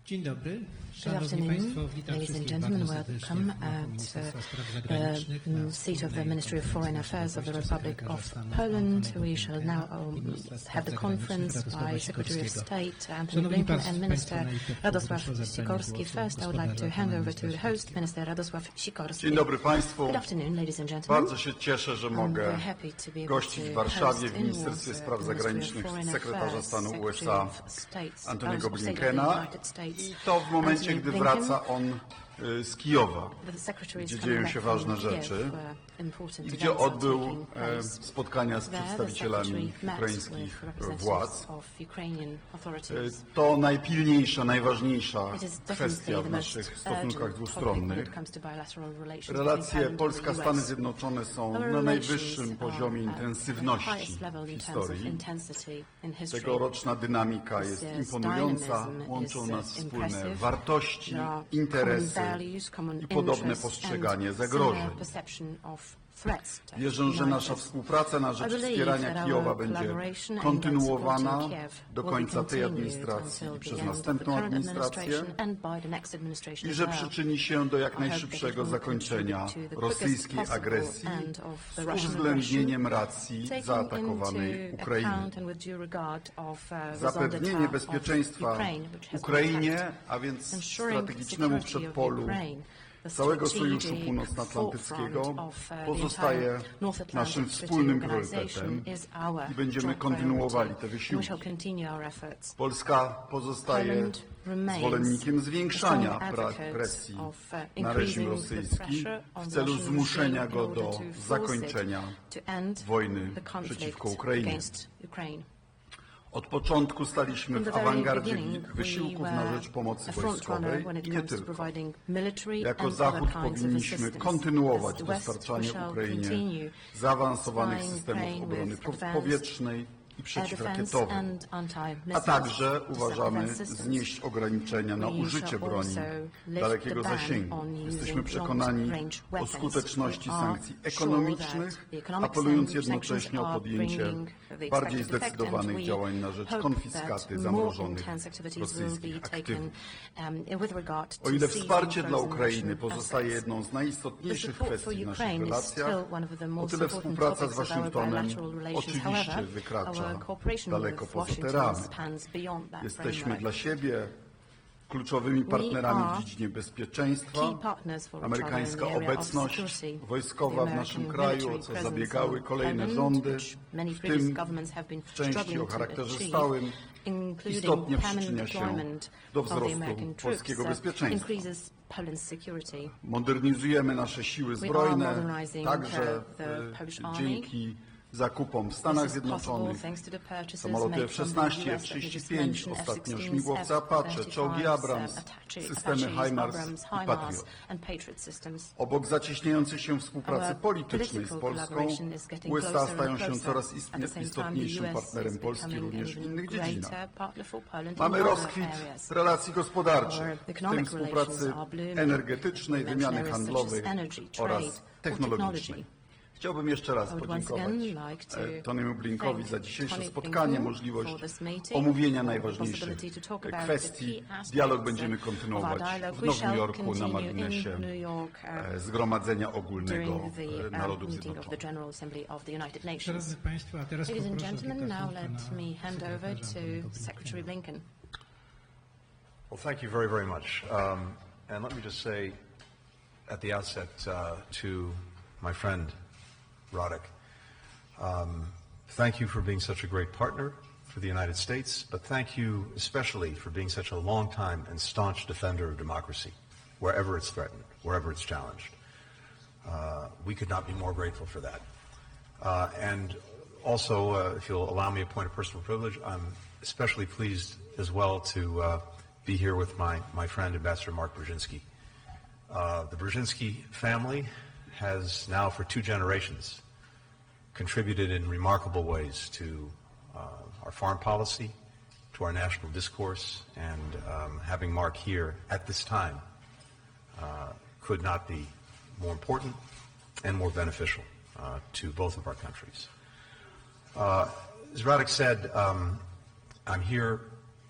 Dzień dobry, Good Szanowni afternoon, Państwo, witam ladies and wszystkich gentlemen. bardzo serdecznie Welcome w gmachu at Ministerstwa Spraw Zagranicznych na seat of the Ministry of Foreign Affairs of the Republic sekretarza of stanu Poland. Antonego We shall Blinkena now i ministra spraw have the conference zagranicznych by Radosława Secretary of Sikorskiego. State Antony Szanowni Blinken Państwo, and Minister najpierw Radosław proszę o zabranie Sikorski. głosu First, I would like to gospodarza hand pana over to the ministra host, Sikorskiego. Minister Radosław Sikorski. Dzień dobry Państwu. Good afternoon, ladies and gentlemen. Bardzo się cieszę, że mogę gościć w Warszawie w Ministerstwie Spraw Zagranicznych sekretarza stanu USA Antony'ego Blinkena i to w momencie, gdy wraca on z Kijowa, gdzie dzieją się ważne rzeczy i gdzie odbył spotkania z przedstawicielami ukraińskich władz. To najpilniejsza, najważniejsza kwestia w naszych stosunkach dwustronnych. Relacje Polska-Stany Zjednoczone są na najwyższym poziomie intensywności w historii. Tegoroczna dynamika jest imponująca, łączą nas wspólne wartości, interesy i podobne postrzeganie zagrożeń. Wierzę, że nasza współpraca na rzecz wspierania Kijowa będzie kontynuowana do końca tej administracji i przez następną administrację i że przyczyni się do jak najszybszego zakończenia rosyjskiej agresji z uwzględnieniem racji zaatakowanej Ukrainy. Zapewnienie bezpieczeństwa Ukrainie, a więc strategicznemu przedpolu całego Sojuszu Północnoatlantyckiego pozostaje naszym wspólnym priorytetem i będziemy kontynuowali te wysiłki. Polska pozostaje zwolennikiem zwiększania presji na reżim rosyjski w celu zmuszenia go do zakończenia wojny przeciwko Ukrainie. Od początku staliśmy w awangardzie wysiłków na rzecz pomocy wojskowej i nie tylko. Jako Zachód powinniśmy kontynuować dostarczanie Ukrainie zaawansowanych systemów obrony powietrznej i przeciwrakietowej, a także uważamy znieść ograniczenia na użycie broni dalekiego zasięgu. Jesteśmy przekonani o skuteczności sankcji ekonomicznych, apelując jednocześnie o podjęcie bardziej zdecydowanych działań na rzecz konfiskaty zamrożonych rosyjskich aktywów. O ile wsparcie dla Ukrainy pozostaje jedną z najistotniejszych kwestii w naszych relacjach, o tyle współpraca z Waszyngtonem oczywiście wykracza daleko poza te ramy. Jesteśmy dla siebie kluczowymi partnerami w dziedzinie bezpieczeństwa. Amerykańska obecność wojskowa w naszym kraju, o co zabiegały kolejne rządy, w tym w części o charakterze stałym, istotnie przyczynia się do wzrostu polskiego bezpieczeństwa. Modernizujemy nasze siły zbrojne, także dzięki zakupom w Stanach Zjednoczonych, samoloty F-16, F-35, ostatnio śmigłowce Apache, czołgi Abrams, systemy HIMARS i Patriot. Obok zacieśniającej się współpracy politycznej z Polską, USA stają się coraz istotniejszym partnerem Polski również w innych dziedzinach. Mamy rozkwit relacji gospodarczych, w tym współpracy energetycznej, wymiany handlowej oraz technologicznej. Chciałbym jeszcze raz podziękować Tony'emu Blinkowi za dzisiejsze spotkanie, możliwość omówienia najważniejszych kwestii. Dialog będziemy kontynuować w Nowym Jorku na marginesie Zgromadzenia Ogólnego Narodów Zjednoczonych. Szanowni Państwo, a teraz Ladies and poproszę gentlemen, now let pana me hand over sekretarza to Secretary Blinken. Well, thank you very, very much. And let me just say at the outset to my friend Radek, thank you for being such a great partner for the United States, but thank you especially for being such a long-time and staunch defender of democracy, wherever it's threatened, wherever it's challenged. We could not be more grateful for that. And also, if you'll allow me a point of personal privilege, I'm especially pleased as well to be here with my friend, Ambassador Mark Brzezinski. The Brzezinski family has now for 2 generations contributed in remarkable ways to our foreign policy, to our national discourse, and having Mark here at this time could not be more important and more beneficial to both of our countries. As Radek said, I'm here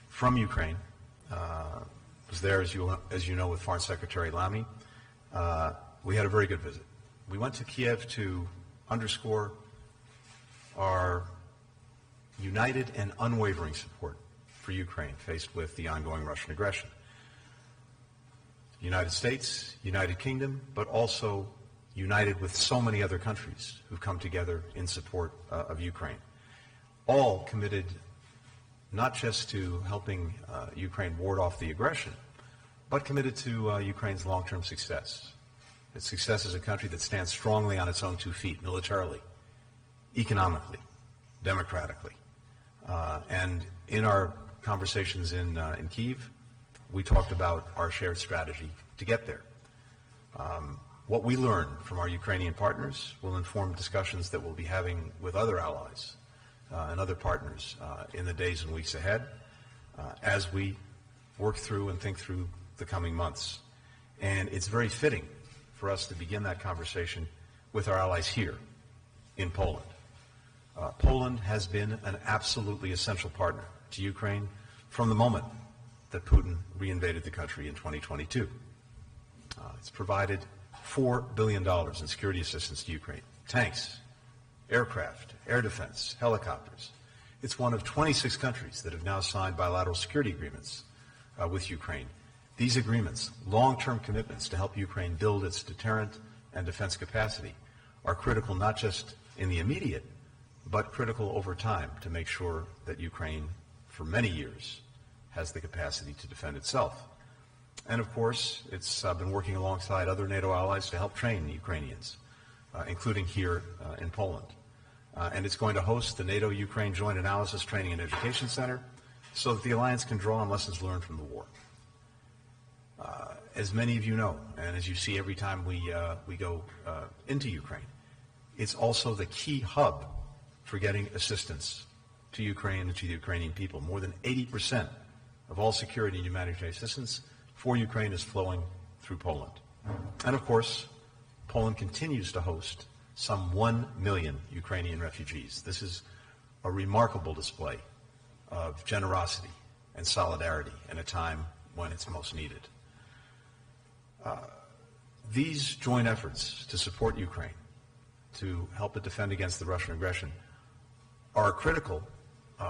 from Ukraine. was there, as you know, with Foreign Secretary Lamy. We had a very good visit. We went to Kiev to underscore our united and unwavering support for Ukraine faced with the ongoing Russian aggression. United States, United Kingdom, but also united with so many other countries who've come together in support of Ukraine. All committed not just to helping Ukraine ward off the aggression, but committed to Ukraine's long-term success. Its success as a country that stands strongly on its own 2 feet, militarily, economically, democratically. And in our conversations in Kyiv, we talked about our shared strategy to get there. What we learn from our Ukrainian partners will inform discussions that we'll be having with other allies and other partners in the days and weeks ahead as we work through and think through the coming months. And it's very fitting for us to begin that conversation with our allies here in Poland. Poland has been an absolutely essential partner to Ukraine from the moment that Putin reinvaded the country in 2022. It's provided $4 billion in security assistance to Ukraine. Tanks, aircraft, air defense, helicopters. It's one of 26 countries that have now signed bilateral security agreements with Ukraine. These agreements, long-term commitments to help Ukraine build its deterrent and defense capacity, are critical not just in the immediate, but critical over time to make sure that Ukraine, for many years, has the capacity to defend itself. And of course, it's been working alongside other NATO allies to help train the Ukrainians, including here in Poland. And it's going to host the NATO-Ukraine Joint Analysis Training and Education Center so that the alliance can draw on lessons learned from the war. As many of you know, and as you see every time we go into Ukraine, it's also the key hub for getting assistance to Ukraine and to the Ukrainian people. More than 80% of all security and humanitarian assistance for Ukraine is flowing through Poland. And of course, Poland continues to host some 1 million Ukrainian refugees. This is a remarkable display of generosity and solidarity in a time when it's most needed. These joint efforts to support Ukraine, to help it defend against the Russian aggression, are a critical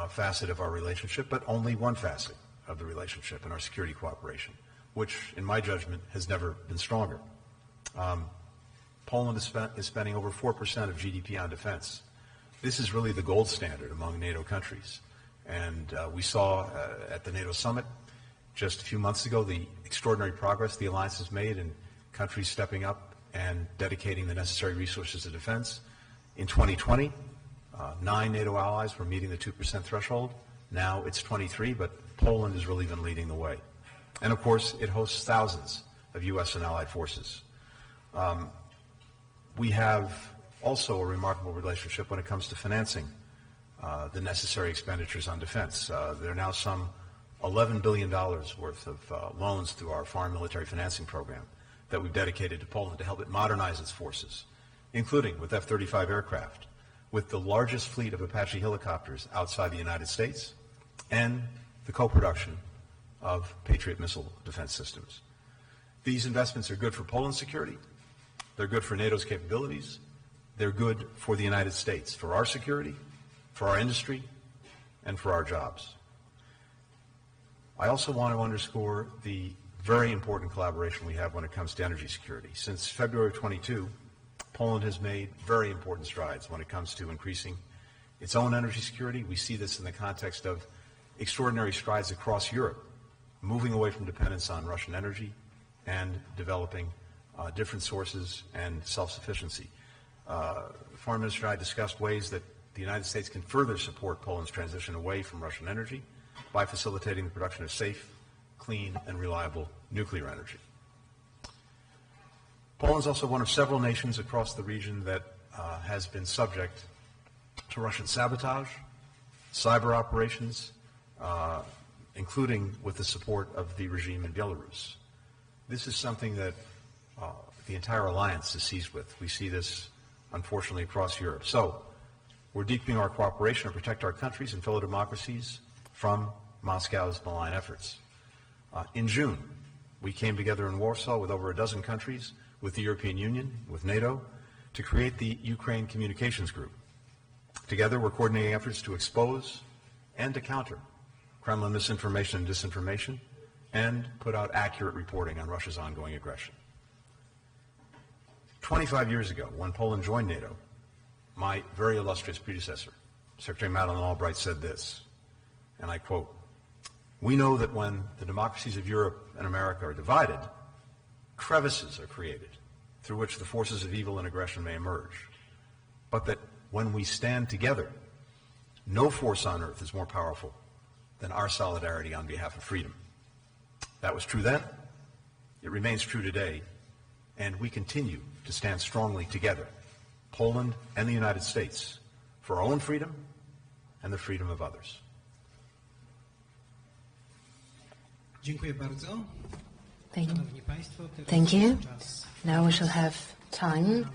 facet of our relationship, but only one facet of the relationship in our security cooperation, which, in my judgment, has never been stronger. Poland is spending over 4% of GDP on defense. This is really the gold standard among NATO countries. And we saw at the NATO summit just a few months ago the extraordinary progress the alliance has made in countries stepping up and dedicating the necessary resources to defense. In 2020, 9 NATO allies were meeting the 2% threshold. Now it's 23, but Poland has really been leading the way. And of course, it hosts thousands of U.S. and allied forces. We have also a remarkable relationship when it comes to financing the necessary expenditures on defense. There are now some $11 billion worth of loans through our foreign military financing program that we've dedicated to Poland to help it modernize its forces, including with F-35 aircraft, with the largest fleet of Apache helicopters outside the United States, and the co-production of Patriot missile defense systems. These investments are good for Poland's security, they're good for NATO's capabilities, they're good for the United States, for our security, for our industry, and for our jobs. I also want to underscore the very important collaboration we have when it comes to energy security. Since February of 22, Poland has made very important strides when it comes to increasing its own energy security. We see this in the context of extraordinary strides across Europe, moving away from dependence on Russian energy and developing different sources and self-sufficiency. Foreign Minister and I discussed ways that the United States can further support Poland's transition away from Russian energy by facilitating the production of safe, clean, and reliable nuclear energy. Poland is also one of several nations across the region that has been subject to Russian sabotage, cyber operations, including with the support of the regime in Belarus. This is something that the entire alliance is seized with. We see this, unfortunately, across Europe. So we're deepening our cooperation to protect our countries and fellow democracies from Moscow's malign efforts. In June, we came together in Warsaw with over a dozen countries, with the European Union, with NATO, to create the Ukraine Communications Group. Together, we're coordinating efforts to expose and to counter Kremlin misinformation and disinformation, and put out accurate reporting on Russia's ongoing aggression. 25 years ago, when Poland joined NATO, my very illustrious predecessor, Secretary Madeleine Albright, said this, and I quote, "We know that when the democracies of Europe and America are divided, crevices are created through which the forces of evil and aggression may emerge, but that when we stand together, no force on earth is more powerful than our solidarity on behalf of freedom." That was true then, it remains true today, and we continue to stand strongly together, Poland and the United States, for our own freedom and the freedom of others. Dziękuję bardzo. Szanowni Państwo, teraz Thank you. czas Now we shall have time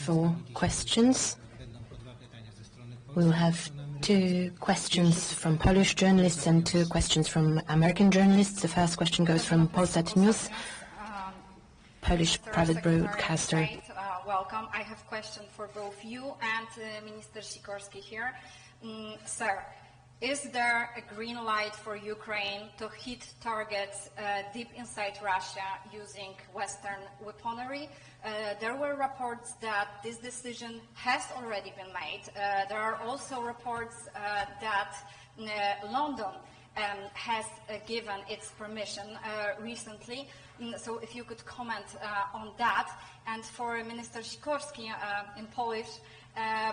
for questions. Będą po 2 pytania ze strony We will have 2 questions from Polish journalists and 2 questions from American journalists. The first question goes from Polsat News, Polish private broadcaster. Welcome. I have a question for both you and Minister Sikorski here. Sir, is there a green light for Ukraine to hit targets deep inside Russia using Western weaponry? There were reports that this decision has already been made. There are also reports that London has given its permission recently. So if you could comment on that. And for Minister Sikorski in Polish,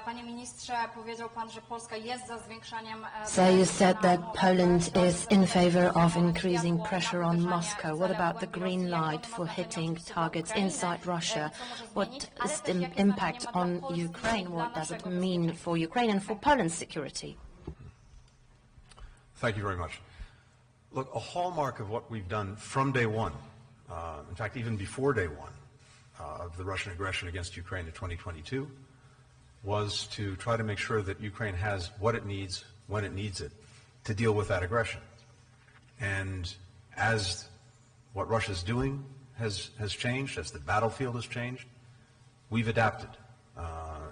Panie ministrze, powiedział pan, że Polska jest za zwiększaniem... So you said that Poland is in favor of increasing pressure on Moscow. What about the green light for hitting targets inside Russia? What is the impact on Ukraine? What does it mean for Ukraine and for Poland's security? Thank you very much. Look, a hallmark of what we've done from day one, in fact, even before day one of the Russian aggression against Ukraine in 2022, was to try to make sure that Ukraine has what it needs when it needs it to deal with that aggression. And as what Russia's doing has changed, as the battlefield has changed, we've adapted.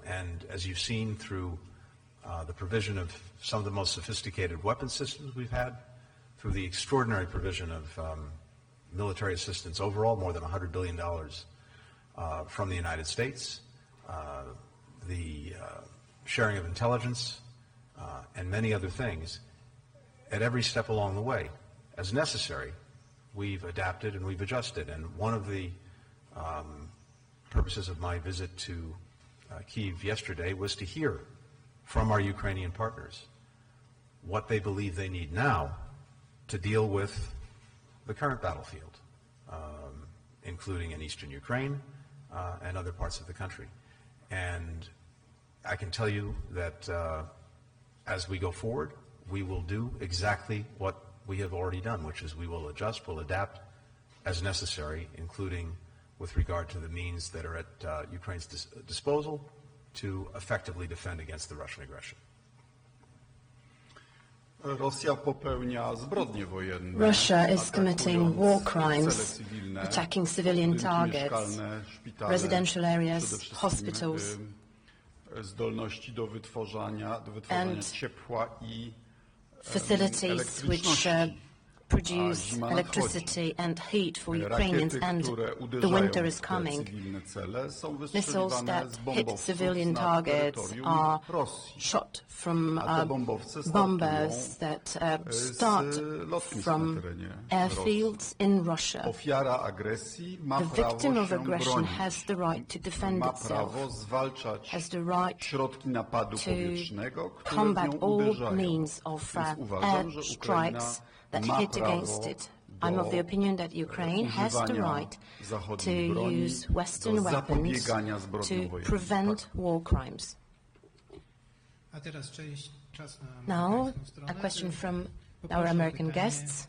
And as you've seen through the provision of some of the most sophisticated weapon systems we've had, through the extraordinary provision of military assistance overall, more than $100 billion from the United States, the sharing of intelligence, and many other things, at every step along the way, as necessary, we've adapted and we've adjusted. And one of the purposes of my visit to Kyiv yesterday was to hear from our Ukrainian partners what they believe they need now to deal with the current battlefield, including in eastern Ukraine and other parts of the country. And I can tell you that as we go forward, we will do exactly what we have already done, which is we will adjust, we'll adapt as necessary, including with regard to the means that are at Ukraine's disposal to effectively defend against the Russian aggression. Rosja popełnia zbrodnie wojenne. Russia is committing war crimes, cele cywilne, attacking civilian budynki targets, mieszkalne, szpitale, residential areas, przede wszystkim, hospitals, zdolności do wytworzenia and ciepła i facilities which produce electricity and heat for Ukrainians, and the winter is coming. Missiles that hit civilian targets are shot from bombers that start from airfields in Russia. The victim of aggression has the right to defend itself, has the right to combat all means of air strikes that hit against it. I'm of the opinion that Ukraine has the right to use Western weapons to prevent war crimes. Now, a question from our American guests.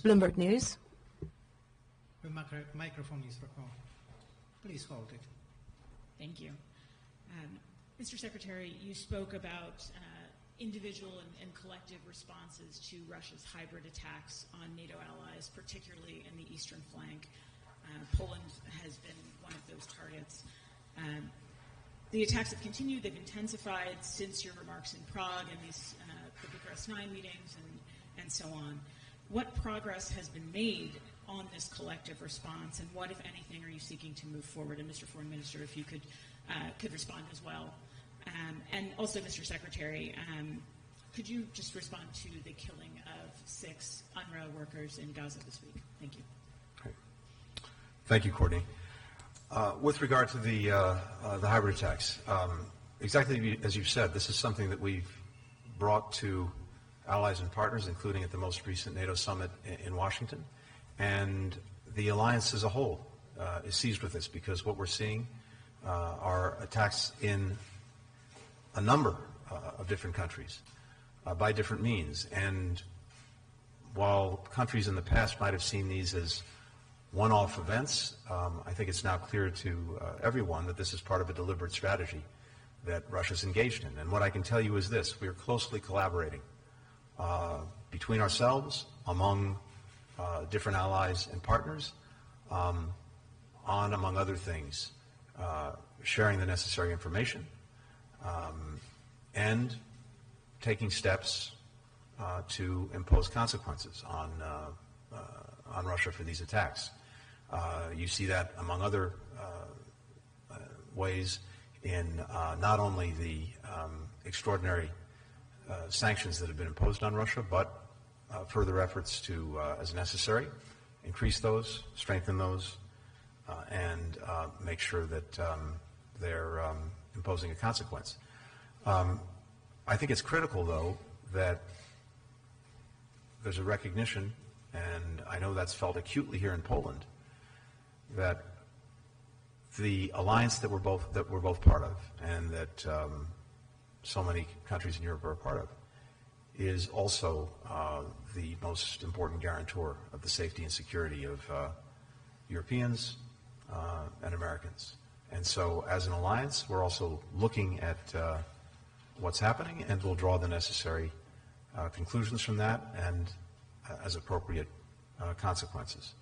Bloomberg News. The microphone is for all. Please hold it. Thank you. Mr. Secretary, you spoke about individual and collective responses to Russia's hybrid attacks on NATO allies, particularly in the eastern flank. Poland has been one of those targets. The attacks have continued. They've intensified since your remarks in Prague and these the Bucharest 9 meetings and so on. What progress has been made on this collective response, and what, if anything, are you seeking to move forward? And Mr. Foreign Minister, if you could respond as well. And also, Mr. Secretary, could you just respond to the killing of 6 UNRWA workers in Gaza this week? Thank you. Okay. Thank you, Courtney. With regard to the hybrid attacks, exactly as you've said, this is something that we've brought to allies and partners, including at the most recent NATO summit in Washington. And the alliance as a whole is seized with this, because what we're seeing are attacks in a number of different countries by different means. And while countries in the past might have seen these as one-off events, I think it's now clear to everyone that this is part of a deliberate strategy that Russia's engaged in. And what I can tell you is this: we are closely collaborating between ourselves, among different allies and partners, on, among other things, sharing the necessary information and taking steps to impose consequences on Russia for these attacks. You see that, among other ways, in not only the extraordinary sanctions that have been imposed on Russia, but further efforts to, as necessary, increase those, strengthen those, and make sure that they're imposing a consequence. I think it's critical, though, that there's a recognition, and I know that's felt acutely here in Poland, that the alliance that we're both part of, and that so many countries in Europe are a part of, is also the most important guarantor of the safety and security of Europeans and Americans. And so, as an alliance, we're also looking at what's happening, and we'll draw the necessary conclusions from that, and as appropriate consequences.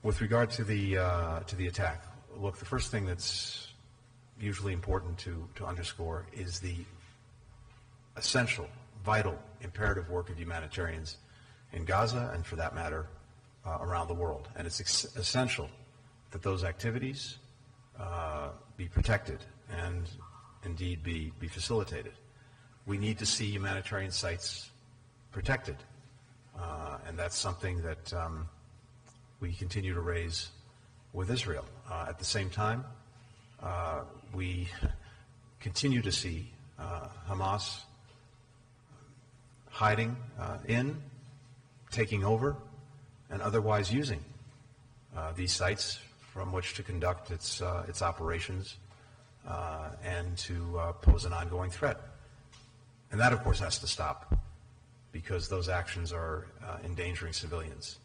With regard to the attack, look, the first thing that's usually important to underscore is the essential, vital, imperative work of humanitarians in Gaza, and for that matter, around the world. And it's essential that those activities be protected and indeed be facilitated. We need to see humanitarian sites protected, and that's something that we continue to raise with Israel. At the same time, we continue to see Hamas hiding taking over, and otherwise using these sites from which to conduct its operations and to pose an ongoing threat. And that, of course, has to stop, because those actions are endangering civilians.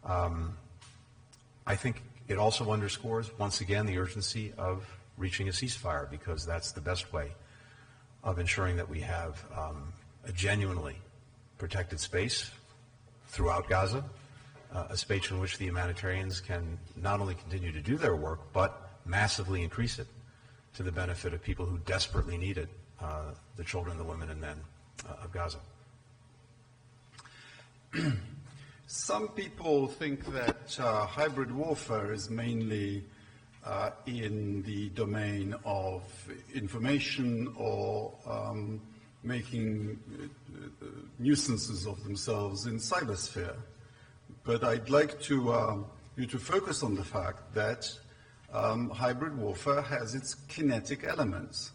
I think it also underscores, once again, the urgency of reaching a ceasefire, because that's the best way of ensuring that we have a genuinely protected space throughout Gaza, a space in which the humanitarians can not only continue to do their work, but massively increase it to the benefit of people who desperately need it, the children, the women, and men of Gaza. Some people think that hybrid warfare is mainly in the domain of information or making nuisances of themselves in cybersphere. But I'd like to you to focus on the fact that hybrid warfare has its kinetic elements.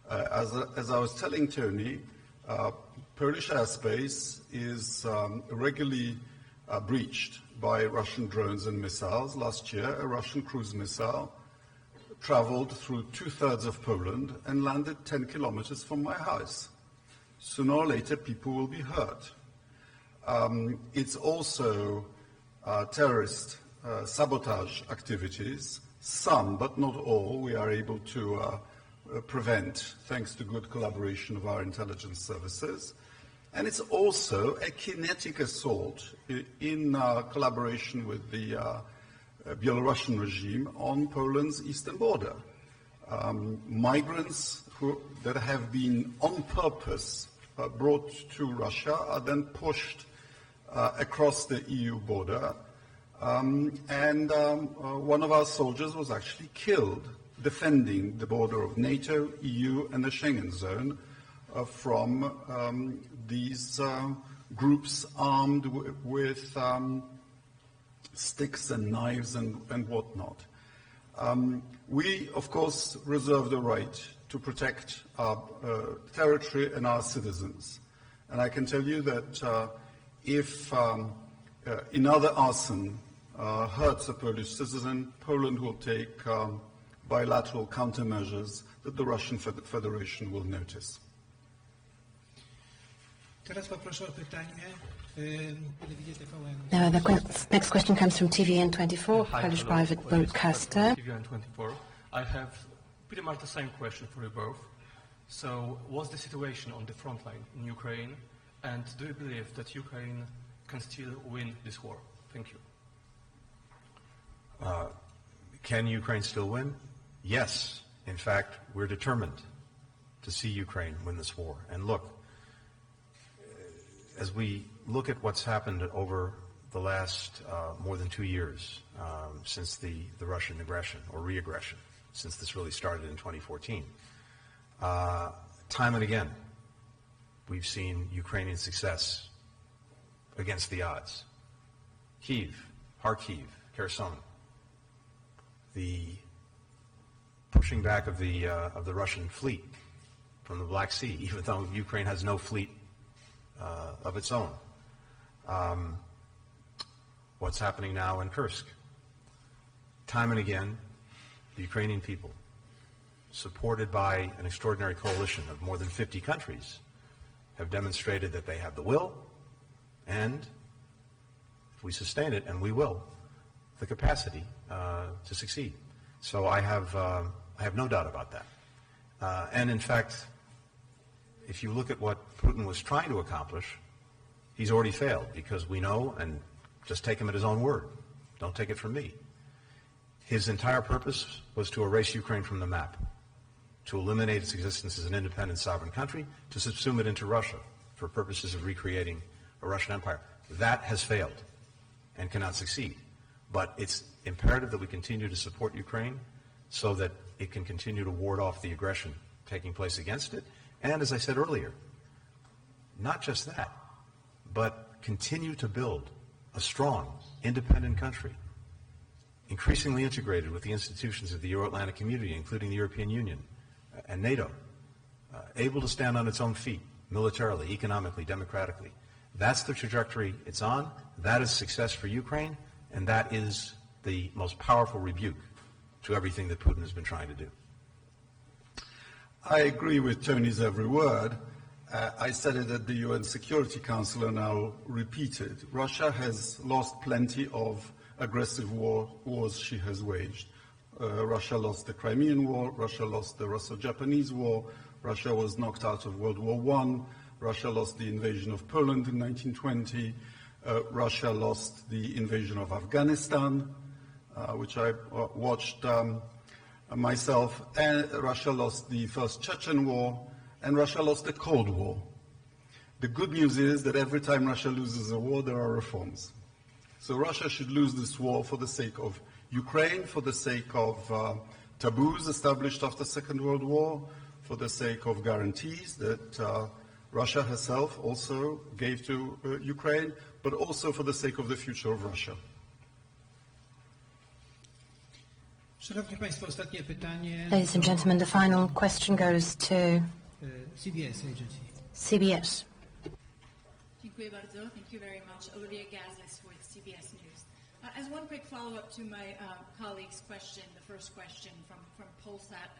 As I was telling Tony, Polish airspace is regularly breached by Russian drones and missiles. Last year, a Russian cruise missile traveled through 2/3 of Poland and landed 10 kilometers from my house. Sooner or later, people will be hurt. It's also terrorist sabotage activities. Some, but not all, we are able to prevent, thanks to good collaboration of our intelligence services. And it's also a kinetic assault in collaboration with the Belarusian regime on Poland's eastern border. Migrants that have been on purpose brought to Russia are then pushed across the EU border. One of our soldiers was actually killed defending the border of NATO, EU, and the Schengen zone from these groups armed with sticks and knives and whatnot. We, of course, reserve the right to protect our territory and our citizens. And I can tell you that if another arson hurts a Polish citizen, Poland will take bilateral countermeasures that the Russian Federation will notice. Teraz poproszę o pytanie. Now, the next question comes from TVN24, Polish private broadcaster. TVN24. I have pretty much the same question for you both. So, what's the situation on the front line in Ukraine, and do you believe that Ukraine can still win this war? Thank you. Can Ukraine still win? Yes. In fact, we're determined to see Ukraine win this war. And look, as we look at what's happened over the last more than 2 years since the Russian aggression or re-aggression, since this really started in 2014, time and again, we've seen Ukrainian success against the odds. Kyiv, Kharkiv, Kherson, the pushing back of the Russian fleet from the Black Sea, even though Ukraine has no fleet of its own. What's happening now in Kursk? Time and again, the Ukrainian people, supported by an extraordinary coalition of more than 50 countries, have demonstrated that they have the will and, if we sustain it, and we will, the capacity to succeed. So I have no doubt about that. And in fact, if you look at what Putin was trying to accomplish, he's already failed, because we know, and just take him at his own word, don't take it from me, his entire purpose was to erase Ukraine from the map, to eliminate its existence as an independent sovereign country, to subsume it into Russia for purposes of recreating a Russian empire. That has failed and cannot succeed. But it's imperative that we continue to support Ukraine so that it can continue to ward off the aggression taking place against it. And as I said earlier, not just that, but continue to build a strong, independent country, increasingly integrated with the institutions of the Euro-Atlantic community, including the European Union and NATO, able to stand on its own feet, militarily, economically, democratically. That's the trajectory it's on. That is success for Ukraine, and that is the most powerful rebuke to everything that Putin has been trying to do. I agree with Tony's every word. I said it at the UN Security Council, and I'll repeat it. Russia has lost plenty of aggressive wars she has waged. Russia lost the Crimean War, Russia lost the Russo-Japanese War, Russia was knocked out of World War I, Russia lost the invasion of Poland in 1920, Russia lost the invasion of Afghanistan, which I watched myself, and Russia lost the first Chechen War, and Russia lost the Cold War. The good news is that every time Russia loses a war, there are reforms. So Russia should lose this war for the sake of Ukraine, for the sake of taboos established after the Second World War, for the sake of guarantees that Russia herself also gave to Ukraine, but also for the sake of the future of Russia. Szanowni Państwo, ostatnie pytanie. Ladies and gentlemen, the final question goes to CBS agency. CBS. Dziękuję bardzo. Thank you very much. Olivia Gazis with CBS News. As one quick follow-up to my colleague's question, the first question from Polsat,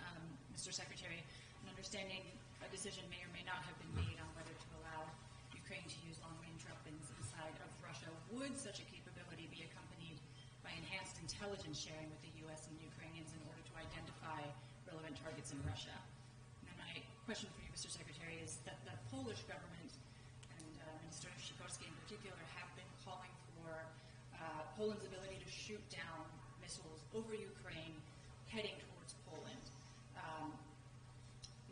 Mr. Secretary, and understanding a decision may or may not have been made on whether to allow Ukraine to use long-range weapons inside of Russia. Would such a capability be accompanied by enhanced intelligence sharing with the U.S. and Ukrainians in order to identify relevant targets in Russia? question for you, Mr. Secretary, is that the Polish government and Minister Sikorski in particular have been calling for Poland's ability to shoot down missiles over Ukraine heading towards Poland,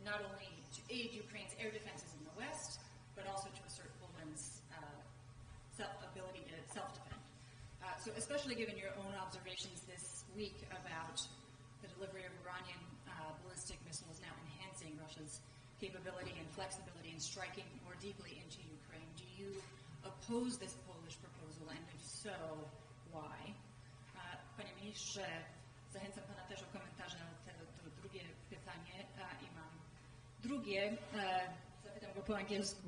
not only to aid Ukraine's air defenses in the west, but also to assert Poland's ability to self-defend. So especially given your own observations this week about the delivery of Iranian ballistic missiles now enhancing Russia's capability and flexibility in striking more deeply into Ukraine, do you oppose this Polish proposal, and if so, why? Panie ministrze, zachęcam pana też o komentarze na to drugie pytanie i mam drugie, zapytam go po angielsku.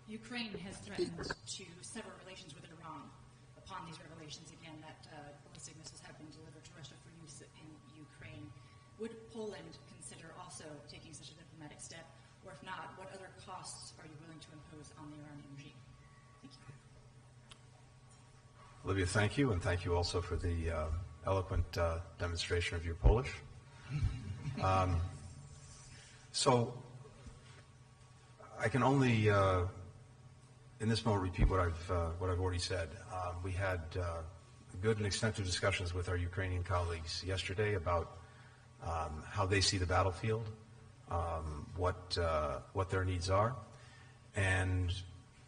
Ukraine has threatened to sever relations with Iran upon these revelations again that ballistic missiles have been delivered to Russia for use in Ukraine. Would Poland consider also taking such a diplomatic step, or if not, what other costs are you willing to impose on the Iranian regime? Thank you. Olivia, thank you, and thank you also for the eloquent demonstration of your Polish. So I can only, in this moment, repeat what I've already said. We had good and extensive discussions with our Ukrainian colleagues yesterday about how they see the battlefield, what their needs are, and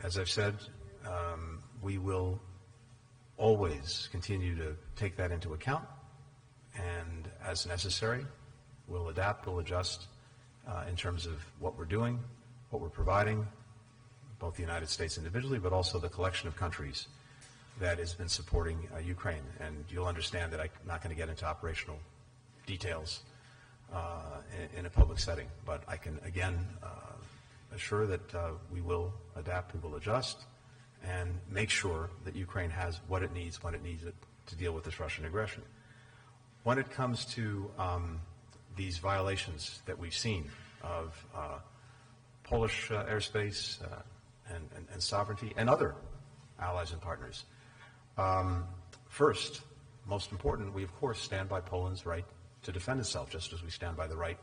as I've said, we will always continue to take that into account, and as necessary, we'll adapt, we'll adjust in terms of what we're doing, what we're providing, both the United States individually, but also the collection of countries that has been supporting Ukraine. And you'll understand that I'm not going to get into operational details in a public setting, but I can again assure that we will adapt, we will adjust, and make sure that Ukraine has what it needs when it needs it to deal with this Russian aggression. When it comes to these violations that we've seen of Polish airspace and sovereignty and other allies and partners, first, most important, we of course stand by Poland's right to defend itself, just as we stand by the right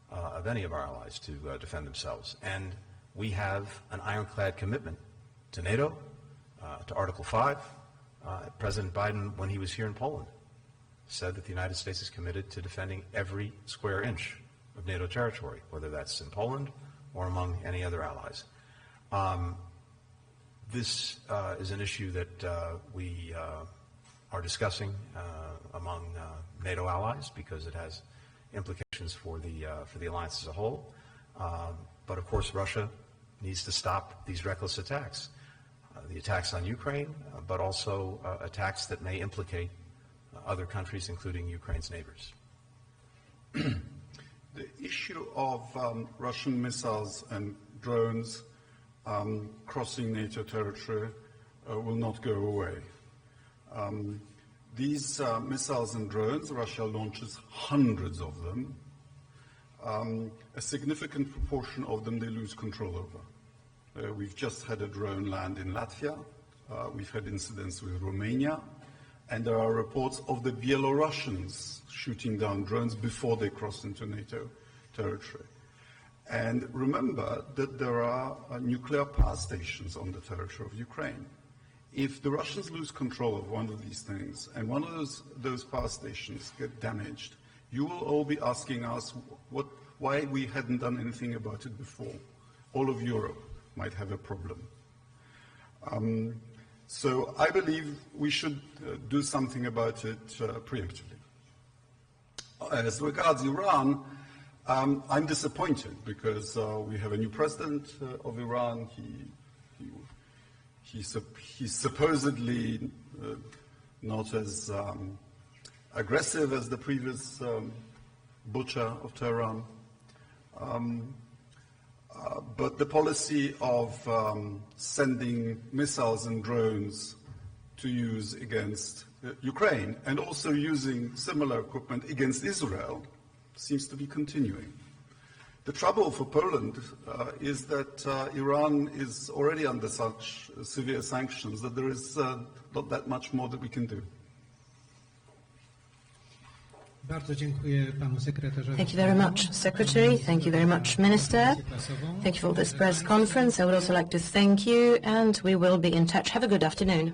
of any of our allies to defend themselves. And we have an ironclad commitment to NATO, to Article 5. President Biden, when he was here in Poland, said that the United States is committed to defending every square inch of NATO territory, whether that's in Poland or among any other allies. This is an issue that we are discussing among NATO allies because it has implications for the alliance as a whole. But of course, Russia needs to stop these reckless attacks, the attacks on Ukraine, but also attacks that may implicate other countries, including Ukraine's neighbors. The issue of Russian missiles and drones crossing NATO territory will not go away. These missiles and drones, Russia launches hundreds of them. A significant proportion of them they lose control over. We've just had a drone land in Latvia. We've had incidents with Romania. And there are reports of the Belarusians shooting down drones before they cross into NATO territory. And remember that there are nuclear power stations on the territory of Ukraine. If the Russians lose control of one of these things and one of those power stations get damaged, you will all be asking us why we hadn't done anything about it before. All of Europe might have a problem. So I believe we should do something about it preemptively. As regards Iran, I'm disappointed because we have a new president of Iran. He's supposedly not as aggressive as the previous butcher of Tehran. But the policy of sending missiles and drones to use against Ukraine and also using similar equipment against Israel seems to be continuing. The trouble for Poland is that Iran is already under such severe sanctions that there is not that much more that we can do. Bardzo dziękuję panu sekretarzowi. Thank you very much, Secretary. Thank you very much, Minister. Thank you for this press conference. I would also like to thank you, and we will be in touch. Have a good afternoon.